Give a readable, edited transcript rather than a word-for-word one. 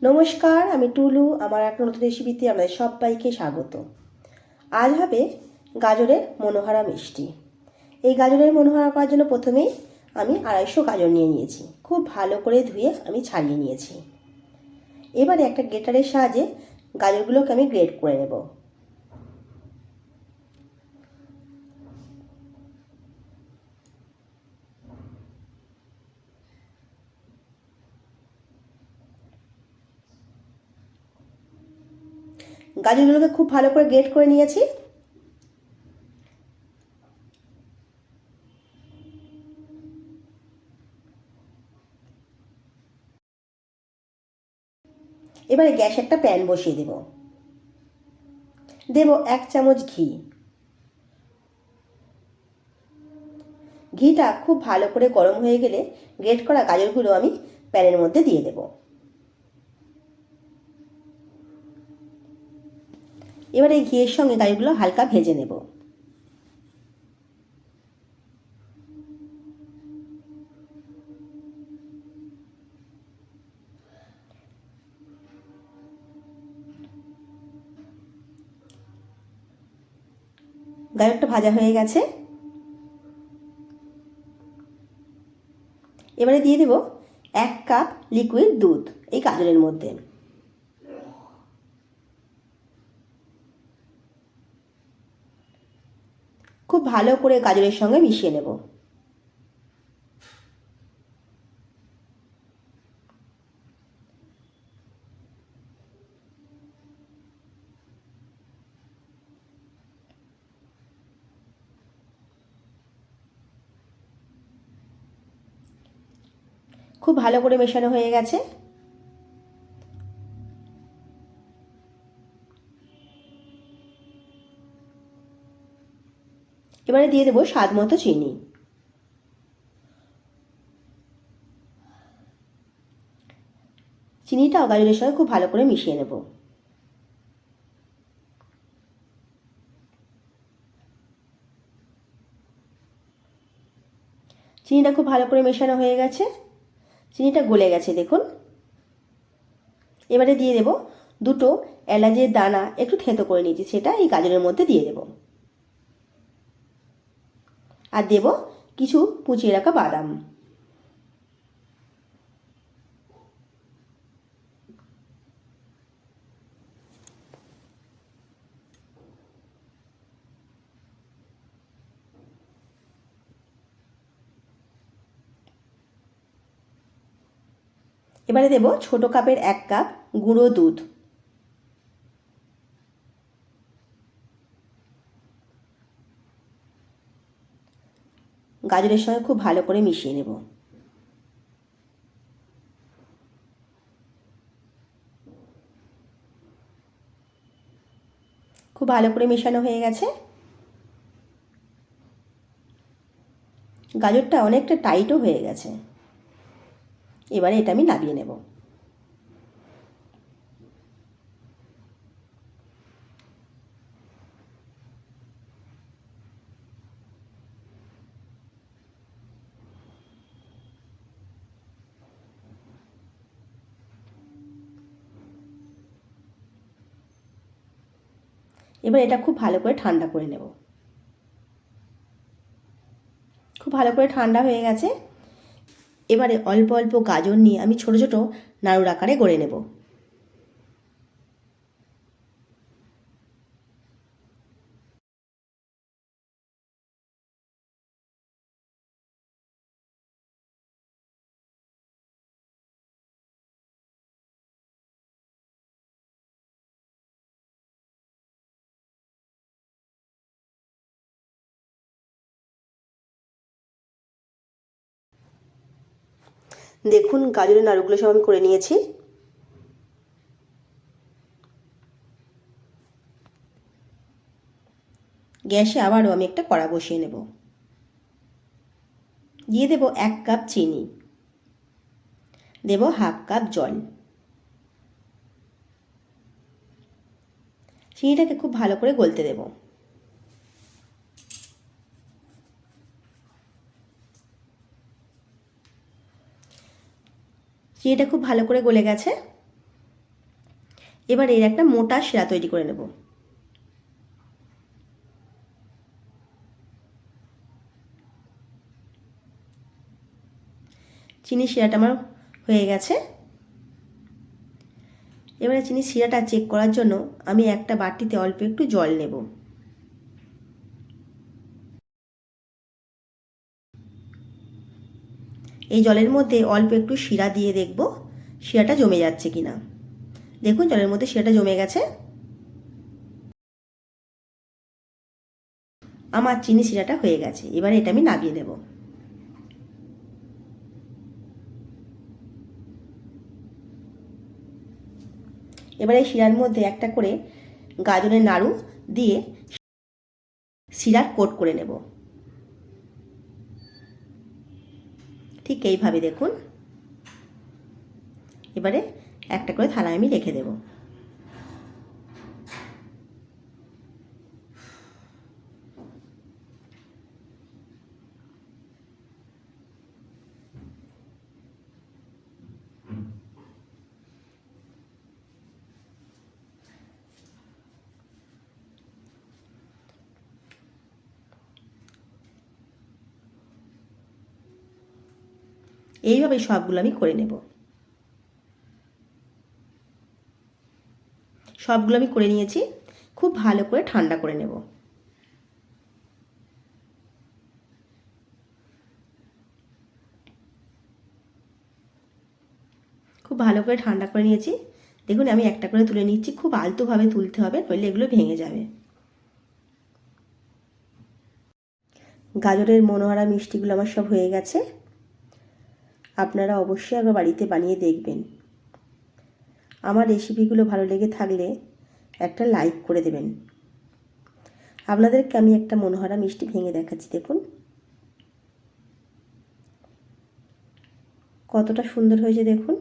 নমস্কার, আমি টুলু। আমার একটা নতুন রেসিপিতে আপনাদের সবাইকে স্বাগত। আজ হবে গাজরের মনোহারা মিষ্টি। এই গাজরের মনোহারা করার জন্য প্রথমেই আমি 250 গাজর নিয়ে নিয়েছি। খুব ভালো করে ধুয়ে আমি ছাড়িয়ে নিয়েছি। এবারে একটা গ্রেটারের সাহায্যে গাজরগুলোকে আমি গ্রেট করে নেব। গাজরগুলোকে খুব ভালো করে গ্রেট করে নিয়েছি। এবারে গ্যাসে একটা প্যান বসিয়ে দেব। 1 চামচ ঘি। ঘিটা খুব ভালো করে গরম হয়ে গেলে গ্রেট করা গাজরগুলো আমি প্যানের মধ্যে দিয়ে দেব। এবার এই ঘিয়ের সঙ্গে গাজরগুলো হালকা ভেজে নেব। গাজরটা ভাজা হয়ে গেছে। এবারে দিয়ে দেব 1 কাপ লিকুইড দুধ এই গাজরের মধ্যে। খুব ভালো করে গাজরের সঙ্গে মিশিয়ে নেব। খুব ভালো করে মেশানো হয়ে গেছে। এবারে দিয়ে দেব স্বাদ মতো চিনি। চিনিটাও গাজরের সঙ্গে খুব ভালো করে মিশিয়ে নেব। চিনিটা খুব ভালো করে মেশানো হয়ে গেছে। চিনিটা গলে গেছে দেখুন। এবারে দিয়ে দেব 2টো এলাচের দানা একটু থেঁতো করে নিয়েছি, সেটা এই গাজরের মধ্যে দিয়ে দেব। আর দেব কিছু কুচিয়ে রাখা বাদাম। এবারে দেব ছোট কাপের 1 কাপ গুঁড়ো দুধ। গাজরের সঙ্গে খুব ভালো করে মিশিয়ে নেব। খুব ভালো করে মেশানো হয়ে গেছে। গাজরটা অনেকটা টাইটও হয়ে গেছে। এবারে এটা আমি নামিয়ে নেব। এবার এটা খুব ভালো করে ঠান্ডা করে নেব। খুব ভালো করে ঠান্ডা হয়ে গেছে। এবারে অল্প অল্প গাজর নিয়ে আমি ছোট ছোট নাড়ুর আকারে গড়ে নেব। দেখুন গাজরের নাড়ুগুলো সব আমি করে নিয়েছি। গ্যাসে আবারও আমি একটা কড়া বসিয়ে নেব। দিয়ে দেব 1 কাপ চিনি। দেব 1/2 কাপ জল। চিনিটাকে খুব ভালো করে গলতে দেব। চিনিটা খুব ভালো করে গলে গেছে। এবার এর একটা মোটা শিরা তৈরি করে নেব। চিনির শিরাটা আমার হয়ে গেছে। এবারে চিনির শিরাটা চেক করার জন্য আমি একটা বাটিতে অল্প একটু জল নেব। এই জলের মধ্যে অল্প একটু শিরা দিয়ে দেখব শিরাটা জমে যাচ্ছে কিনা। দেখুন জলের মধ্যে শিরাটা জমে গেছে। আমার চিনি শিরাটা হয়ে গেছে। এবারে এটা আমি নামিয়ে নেব। এবারে শিরার মধ্যে একটা করে গাজরের নাড়ু দিয়ে শিরার কোট করে নেব। ঠিক এইভাবে দেখুন। এবারে একটা করে থালায় আমি রেখে দেব। এইভাবে সবগুলো আমি করে নেব। সবগুলো আমি করে নিয়েছি। খুব ভালো করে ঠান্ডা করে নেব। খুব ভালো করে ঠান্ডা করে নিয়েছি। দেখুন আমি একটা করে তুলে নিচ্ছি। খুব আলতোভাবে তুলতে হবে, নইলে এগুলো ভেঙে যাবে। গাজরের মনোহারা মিষ্টিগুলো আমার সব হয়ে গেছে। আপনারা অবশ্যই একবার বাড়িতে বানিয়ে দেখবেন। আমার রেসিপিগুলো ভালো লেগে থাকলে একটা লাইক করে দেবেন। আপনাদেরকে আমি একটা মনোহারা মিষ্টি ভেঙে দেখাচ্ছি। দেখুন কতটা সুন্দর হয়েছে দেখুন।